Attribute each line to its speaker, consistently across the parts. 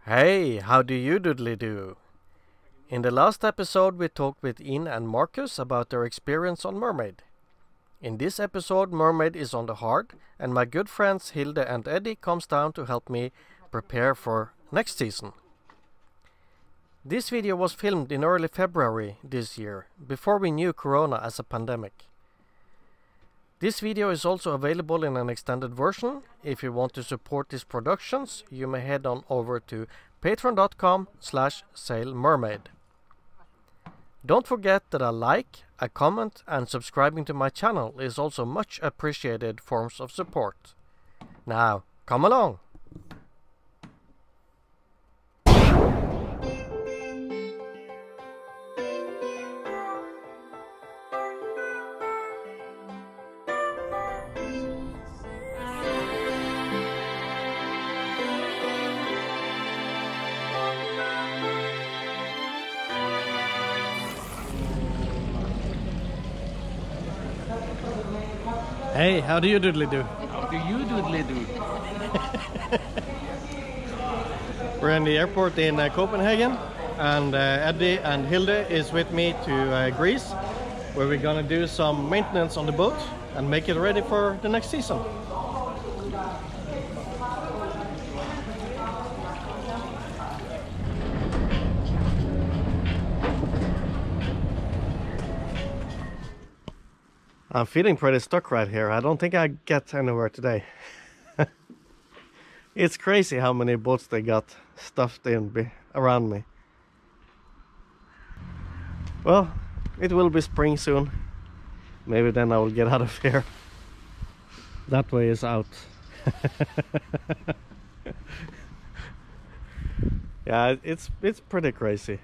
Speaker 1: Hey, how do you doodly do? In the last episode we talked with Ian and Marcus about their experience on Mermaid. In this episode Mermaid is on the hard and my good friends Hilde and Eddy comes down to help me prepare for next season. This video was filmed in early February this year, before we knew Corona as a pandemic. This video is also available in an extended version. If you want to support these productions, you may head on over to patreon.com/sailmermaid. Don't forget that a like, a comment and subscribing to my channel is also much appreciated forms of support. Now, come along! Hey, how do you doodly do?
Speaker 2: How do you doodly do?
Speaker 1: We're in the airport in Copenhagen, and Eddy and Hilde is with me to Greece, where we're gonna do some maintenance on the boat and make it ready for the next season. I'm feeling pretty stuck right here. I don't think I get anywhere today. It's crazy how many boats they got stuffed in around me. Well, it will be spring soon. Maybe then I will get out of here. That way is out. Yeah, it's pretty crazy.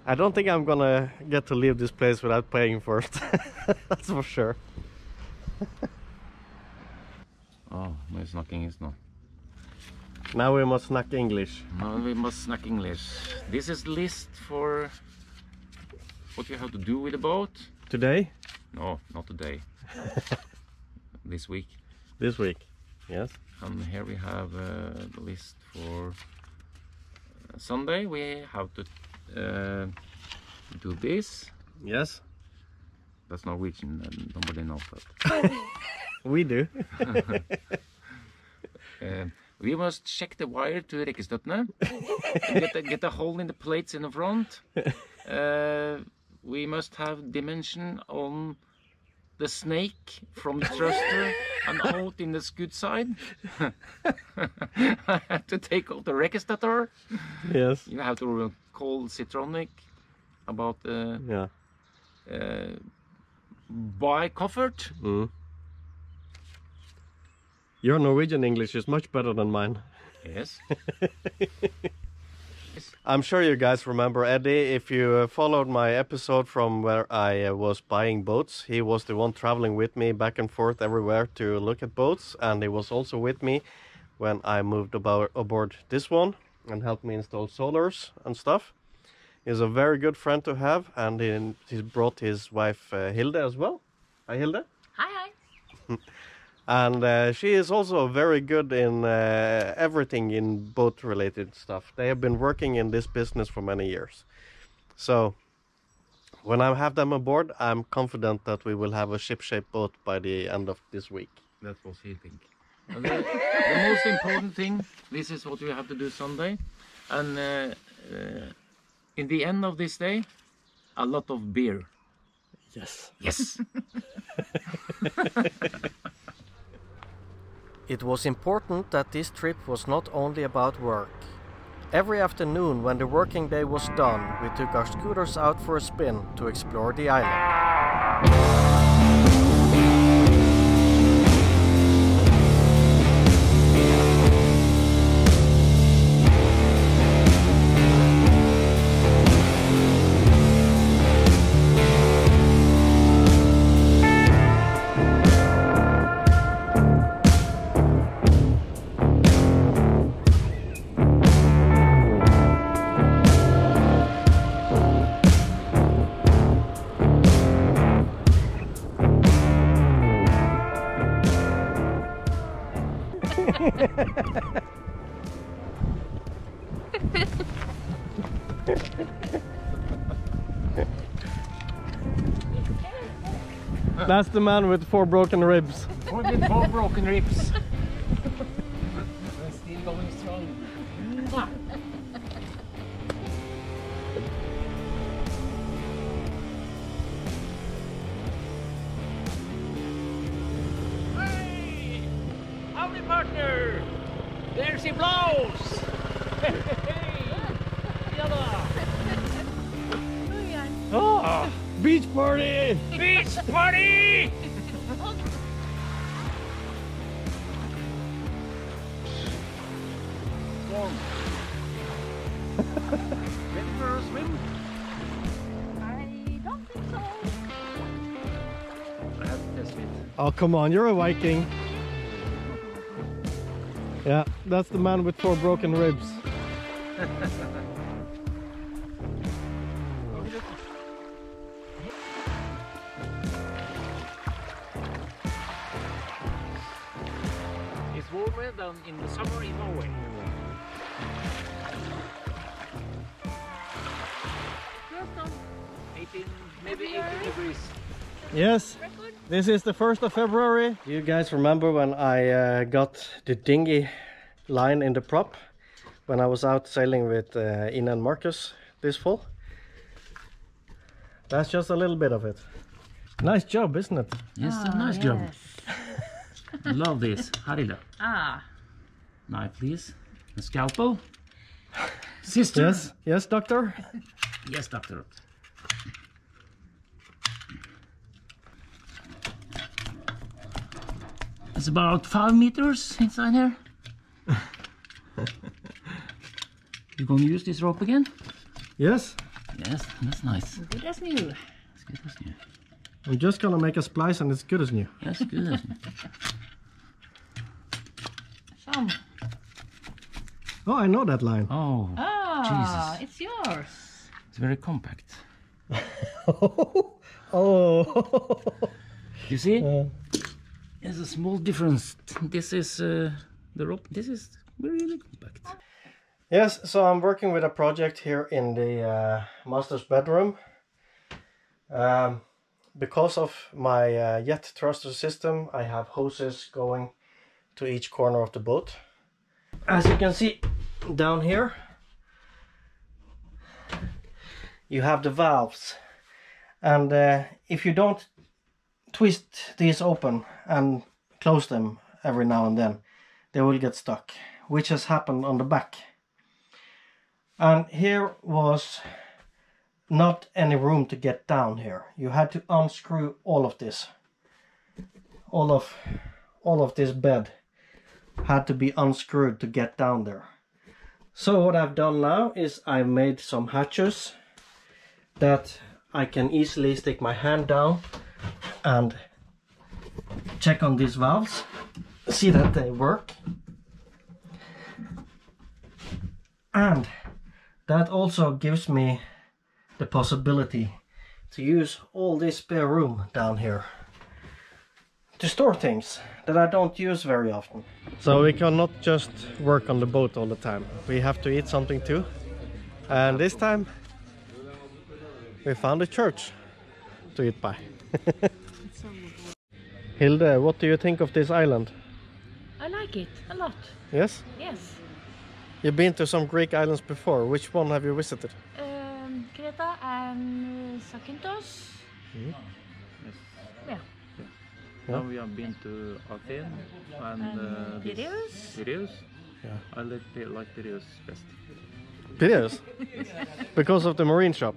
Speaker 1: I don't think I'm gonna get to leave this place without paying first. That's for sure.
Speaker 2: We're snacking is not.
Speaker 1: Now we must snack English.
Speaker 2: Now we must snack English. This is the list for what you have to do with the boat.
Speaker 1: Today?
Speaker 2: No, not today. This week.
Speaker 1: This week, yes.
Speaker 2: And here we have the list for Sunday. We have to do this.
Speaker 1: Yes.
Speaker 2: That's Norwegian and nobody knows that.
Speaker 1: We do.
Speaker 2: We must check the wire to rekestøttene. Get a hole in the plates in the front. We must have dimension on the snake from the thruster and out in the scoot side. I have to take out the rekestøtter.
Speaker 1: Yes.
Speaker 2: You have to call Citronic about the buy comfort.
Speaker 1: Mm. Your Norwegian English is much better than mine.
Speaker 2: Yes.
Speaker 1: I'm sure you guys remember Eddy. If you followed my episode from where I was buying boats, he was the one traveling with me back and forth everywhere to look at boats, and he was also with me when I moved aboard this one and helped me install solars and stuff. He's a very good friend to have, and he brought his wife Hilde as well. Hi Hilde.
Speaker 3: Hi.
Speaker 1: And she is also very good in everything in boat related stuff. They have been working in this business for many years. So when I have them aboard, I'm confident that we will have a ship-shape boat by the end of this week.
Speaker 2: That's what he thinks. The most important thing, this is what we have to do Sunday. And in the end of this day, a lot of beer.
Speaker 1: Yes.
Speaker 2: Yes.
Speaker 1: It was important that this trip was not only about work. Every afternoon when the working day was done, we took our scooters out for a spin to explore the island. That's the man with 4 broken ribs.
Speaker 2: With 4 broken ribs. We're still going strong. Hey! Howdy, partner! There she blows!
Speaker 1: Oh, beach party!
Speaker 2: Beach party! Warm. Ready for a swim?
Speaker 3: I don't think so.
Speaker 2: I have to test it.
Speaker 1: Oh, come on, you're a Viking. Yeah, that's the man with 4 broken ribs.
Speaker 2: It's warmer than in the summer in Norway.
Speaker 3: First on
Speaker 2: 18, maybe 18 degrees.
Speaker 1: Yes,
Speaker 3: record.
Speaker 1: this is the 1st of February. You guys remember when I got the dinghy line in the prop when I was out sailing with Ina and Marcus this fall? That's just a little bit of it. Nice job, isn't it?
Speaker 2: Yes, a nice job. Love this. Hilde.
Speaker 3: Ah.
Speaker 2: Knife, please. A scalpel. Sister.
Speaker 1: Yes, yes, doctor.
Speaker 2: Yes, doctor. It's about 5 meters inside here. You gonna use this rope again?
Speaker 1: Yes,
Speaker 2: Yes, that's nice.
Speaker 3: Good as new.
Speaker 2: That's good as new.
Speaker 1: I'm just gonna make a splice and it's good as new.
Speaker 2: That's good as new.
Speaker 3: Some.
Speaker 1: Oh, I know that line.
Speaker 2: Oh,
Speaker 3: Ah,
Speaker 2: Jesus.
Speaker 3: it's yours.
Speaker 2: It's very compact.
Speaker 1: Oh.
Speaker 2: You see?
Speaker 1: Uh,
Speaker 2: There's a small difference. This is the rope. This is really compact.
Speaker 1: yes, so I'm working with a project here in the master's bedroom. Because of my jet thruster system, I have hoses going to each corner of the boat. As you can see down here, you have the valves, and if you don't twist these open and close them every now and then, they will get stuck, which has happened on the back. And here was not any room to get down here. You had to unscrew all of this. All of this bed had to be unscrewed to get down there. So what I've done now is I've made some hatches that I can easily stick my hand down and check on these valves, see that they work. And that also gives me the possibility to use all this spare room down here to store things that I don't use very often. So we cannot just work on the boat all the time. We have to eat something too. And this time we found a church to eat by. Hilde, what do you think of this island?
Speaker 3: I like it a lot.
Speaker 1: Yes?
Speaker 3: Yes.
Speaker 1: You've been to some Greek islands before. Which one have you visited?
Speaker 3: Creta and Zakynthos.
Speaker 1: Mm.
Speaker 2: Yes.
Speaker 3: Yeah.
Speaker 2: Now we have been to Athens and
Speaker 3: Piraeus.
Speaker 2: Piraeus.
Speaker 1: Yeah.
Speaker 2: I like Piraeus best.
Speaker 1: Piraeus? Because of the marine shop?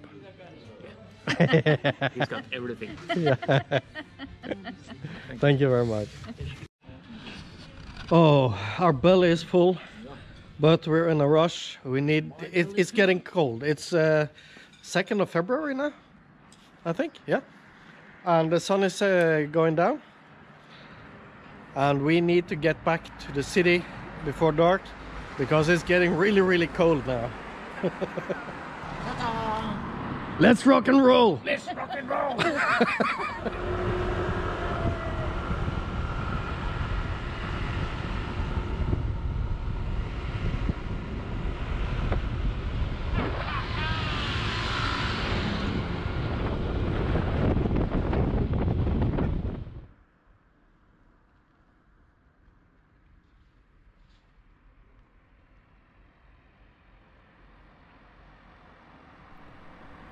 Speaker 2: He's got everything.
Speaker 1: Yeah. Thank you very much. Oh, our belly is full, but we're in a rush. We need it's getting cold. It's 2nd of February now, I think. Yeah, and the sun is going down, and we need to get back to the city before dark because it's getting really cold now. Let's rock and roll!
Speaker 2: Let's rock and roll!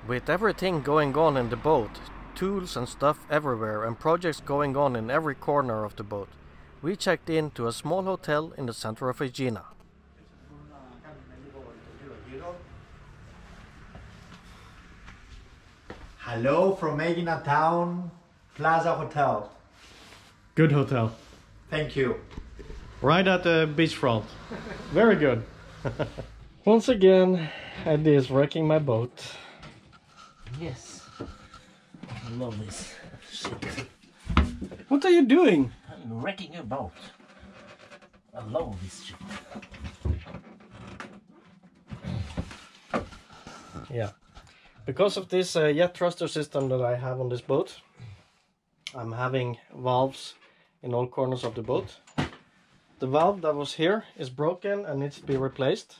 Speaker 1: With everything going on in the boat, tools and stuff everywhere and projects going on in every corner of the boat, we checked in to a small hotel in the center of Aegina.
Speaker 4: Hello from Aegina town, Plaza Hotel.
Speaker 1: Good hotel.
Speaker 4: Thank you.
Speaker 1: Right at the beachfront. Very good. Once again, Eddy is wrecking my boat.
Speaker 2: Yes. I love this shit.
Speaker 1: What are you doing?
Speaker 2: I'm wrecking a boat. I love this shit.
Speaker 1: Yeah. Because of this jet thruster system that I have on this boat, I'm having valves in all corners of the boat. The valve that was here is broken and needs to be replaced.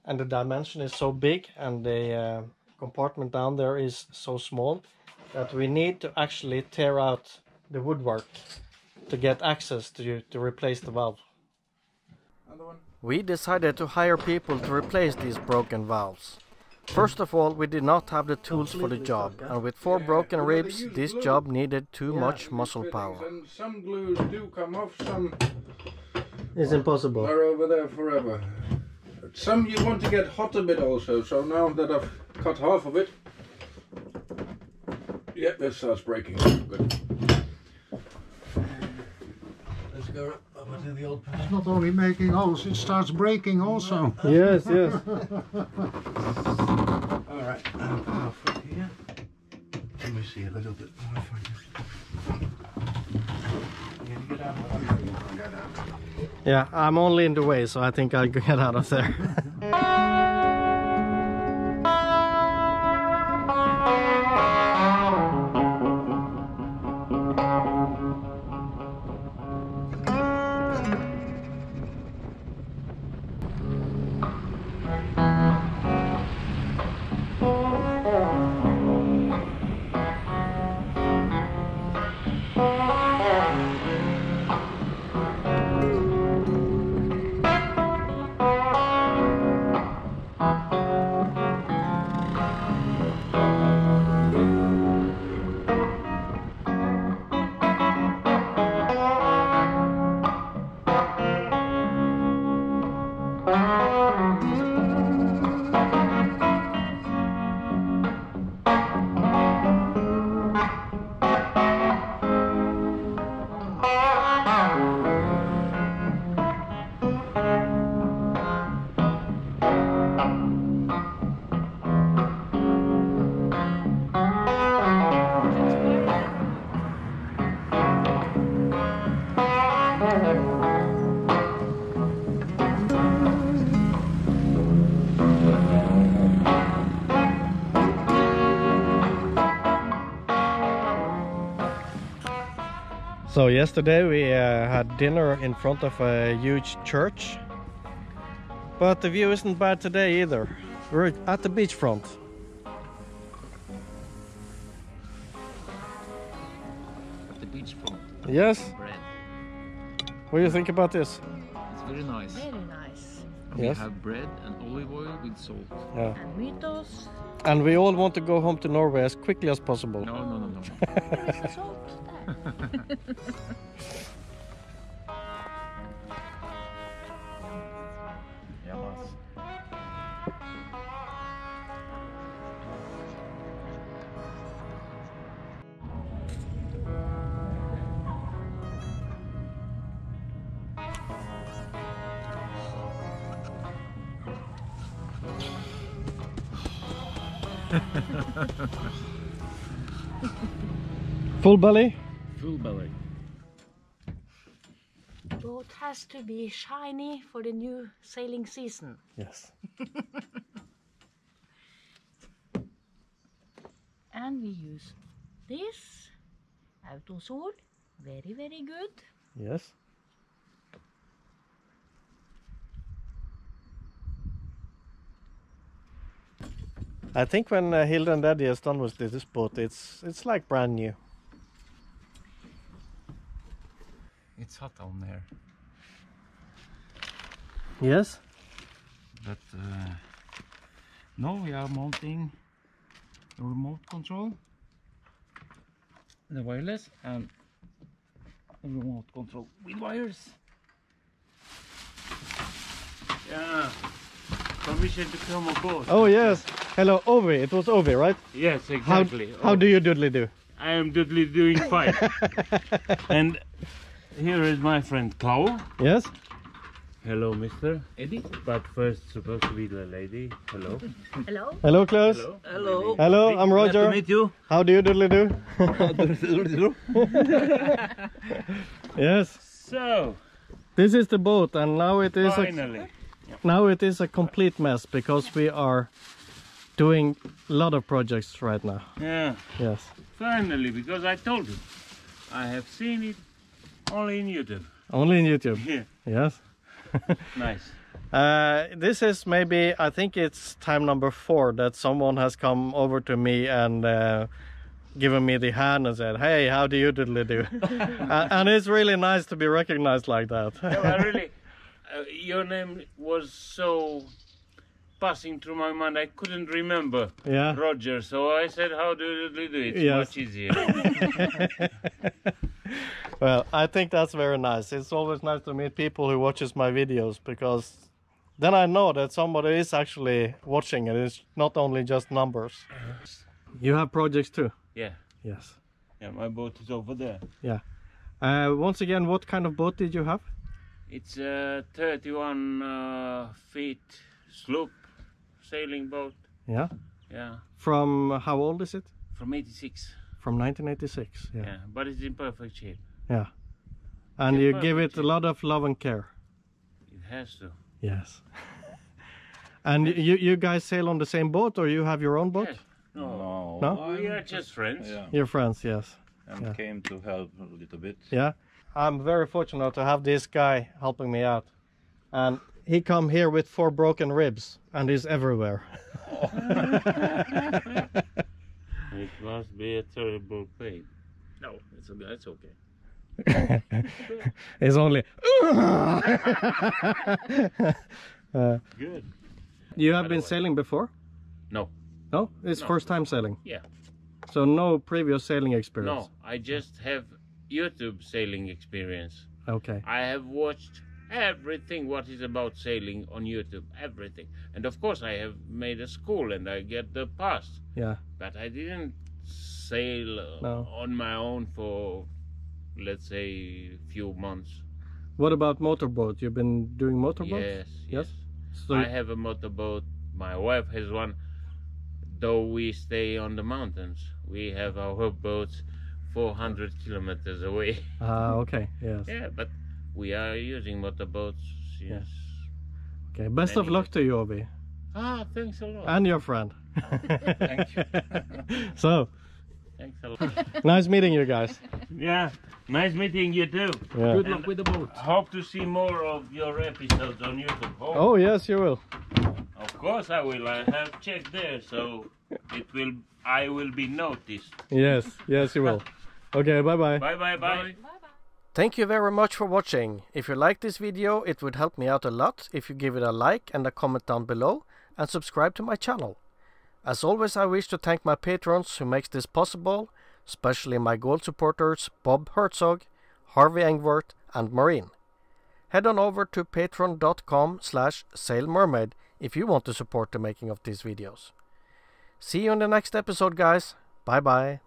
Speaker 1: And the dimension is so big and the compartment down there is so small that we need to actually tear out the woodwork to get access to replace the valve. We decided to hire people to replace these broken valves. First of all, we did not have the tools for the job, and with 4 broken ribs, this job needed too much muscle power.
Speaker 5: And some glues do come off, some
Speaker 1: It's impossible.
Speaker 5: are over there forever. But some you want to get hot a bit also, so now that I've cut half of it, yeah, this starts breaking. Good. Let's go over to the old
Speaker 6: It's not only making holes, it starts breaking also.
Speaker 1: Yes, yes.
Speaker 5: Alright, I'll put my foot here. Let me see a little bit more for you. Can you get out of the way?
Speaker 1: Yeah, I'm only in the way, so I think I'll get out of there. So yesterday we had dinner in front of a huge church, but the view isn't bad today either. We're at the beachfront.
Speaker 2: At the beach front.
Speaker 1: Yes?
Speaker 2: Bread.
Speaker 1: What do you think about this?
Speaker 2: It's very nice.
Speaker 3: Very nice.
Speaker 2: And
Speaker 1: Yes.
Speaker 2: we have bread and olive oil with salt.
Speaker 1: Yeah.
Speaker 3: And mythos.
Speaker 1: And we all want to go home to Norway as quickly as possible.
Speaker 2: No.
Speaker 3: There is salt there.
Speaker 2: Jemmas.
Speaker 1: Full belly?
Speaker 2: Full belly.
Speaker 3: Boat has to be shiny for the new sailing season.
Speaker 1: Yes.
Speaker 3: And we use this autosol. Very, very good.
Speaker 1: Yes. I think when Hilde and Eddy is done with this boat, it's like brand new.
Speaker 2: It's hot down there.
Speaker 1: Yes.
Speaker 2: But now we are mounting remote control, the wireless, and the remote control with wires. Yeah, permission to come aboard.
Speaker 1: Oh yes, hello Ovi, it was Ovi, right?
Speaker 2: Yes, exactly.
Speaker 1: How do you doodly do?
Speaker 2: I am totally doing fine. And here is my friend Klaus.
Speaker 1: Yes?
Speaker 2: Hello, Mr. Eddy. But first, supposed to be the lady. Hello.
Speaker 3: Hello?
Speaker 1: Hello Klaus.
Speaker 2: Hello.
Speaker 7: Hello.
Speaker 1: Hello, I'm Roger.
Speaker 7: Nice to meet you.
Speaker 1: How do you doodly do? Yes.
Speaker 2: So,
Speaker 1: This is the boat, and now it is
Speaker 2: finally.
Speaker 1: now it is a complete mess because we are doing a lot of projects right now.
Speaker 2: Yeah,
Speaker 1: Yes.
Speaker 2: finally, because I told you. I have seen it only in YouTube.
Speaker 1: Only in YouTube.
Speaker 2: Yeah,
Speaker 1: Yes.
Speaker 2: nice.
Speaker 1: This is maybe, I think it's time number 4 that someone has come over to me and given me the hand and said, hey, how do you doodly do? And it's really nice to be recognized like that.
Speaker 2: No, I really, your name was so passing through my mind, I couldn't remember
Speaker 1: Yeah.
Speaker 2: Roger, so I said, how do you do it? It's
Speaker 1: Yes.
Speaker 2: much easier.
Speaker 1: Well, I think that's very nice. It's always nice to meet people who watches my videos, because then I know that somebody is actually watching and it's not only just numbers. You have projects too?
Speaker 2: Yeah,
Speaker 1: Yes.
Speaker 2: yeah, my boat is over there.
Speaker 1: Yeah. Once again, what kind of boat did you have?
Speaker 2: It's a 31 feet sloop sailing boat.
Speaker 1: Yeah.
Speaker 2: Yeah,
Speaker 1: From how old is it?
Speaker 2: from 86.
Speaker 1: From 1986. Yeah.
Speaker 2: Yeah, but it's in perfect shape.
Speaker 1: Yeah. And
Speaker 2: Yeah,
Speaker 1: you give it
Speaker 2: perfect.
Speaker 1: a lot of love and care.
Speaker 2: It has to.
Speaker 1: Yes. And you guys sail on the same boat, or you have your own boat?
Speaker 2: Yes. No,
Speaker 1: No?
Speaker 2: we are just friends.
Speaker 5: Yeah,
Speaker 1: You're friends, yes.
Speaker 5: and
Speaker 1: Yeah.
Speaker 5: came to help a little bit.
Speaker 1: Yeah. I'm very fortunate to have this guy helping me out. And he come here with 4 broken ribs and he's everywhere.
Speaker 2: It must be a terrible pain. No, it's okay.
Speaker 1: It's only
Speaker 2: Good.
Speaker 1: You have been sailing before?
Speaker 2: No,
Speaker 1: No? It's
Speaker 2: No.
Speaker 1: first time sailing.
Speaker 2: yeah,
Speaker 1: So no previous sailing experience.
Speaker 2: no. I just have YouTube sailing experience.
Speaker 1: Okay.
Speaker 2: I have watched everything what is about sailing on YouTube, everything. And of course I have made a school and I get the pass.
Speaker 1: Yeah.
Speaker 2: But I didn't sail
Speaker 1: No.
Speaker 2: on my own for, let's say, few months.
Speaker 1: What about motorboat? You've been doing motorboats?
Speaker 2: Yes,
Speaker 1: Yes?
Speaker 2: yes.
Speaker 1: So
Speaker 2: I have a motorboat. My wife has one. Though we stay on the mountains, we have our boats 400 kilometers away.
Speaker 1: okay. Yes.
Speaker 2: Yeah, but we are using motorboats. Yes.
Speaker 1: Okay. Best of
Speaker 2: Many
Speaker 1: luck to you, Ovi.
Speaker 2: Ah, thanks a lot.
Speaker 1: And your friend.
Speaker 2: Thank you.
Speaker 1: So,
Speaker 2: Thanks a lot.
Speaker 1: nice meeting you guys.
Speaker 2: Yeah, nice meeting you too.
Speaker 1: Yeah.
Speaker 7: Good luck with the boat.
Speaker 2: Hope to see more of your episodes on YouTube.
Speaker 1: Oh, yes, you will.
Speaker 2: Of course I will. I have checked there, so I will be noticed.
Speaker 1: Yes, yes, you will. Okay, bye-bye.
Speaker 2: Bye bye bye.
Speaker 1: Thank you very much for watching. If you like this video, it would help me out a lot if you give it a like and a comment down below, and subscribe to my channel. As always, I wish to thank my patrons who makes this possible, especially my gold supporters Bob Herzog, Harvey Engworth and Maureen. Head on over to patreon.com/sailmermaid if you want to support the making of these videos. See you in the next episode, guys. Bye bye.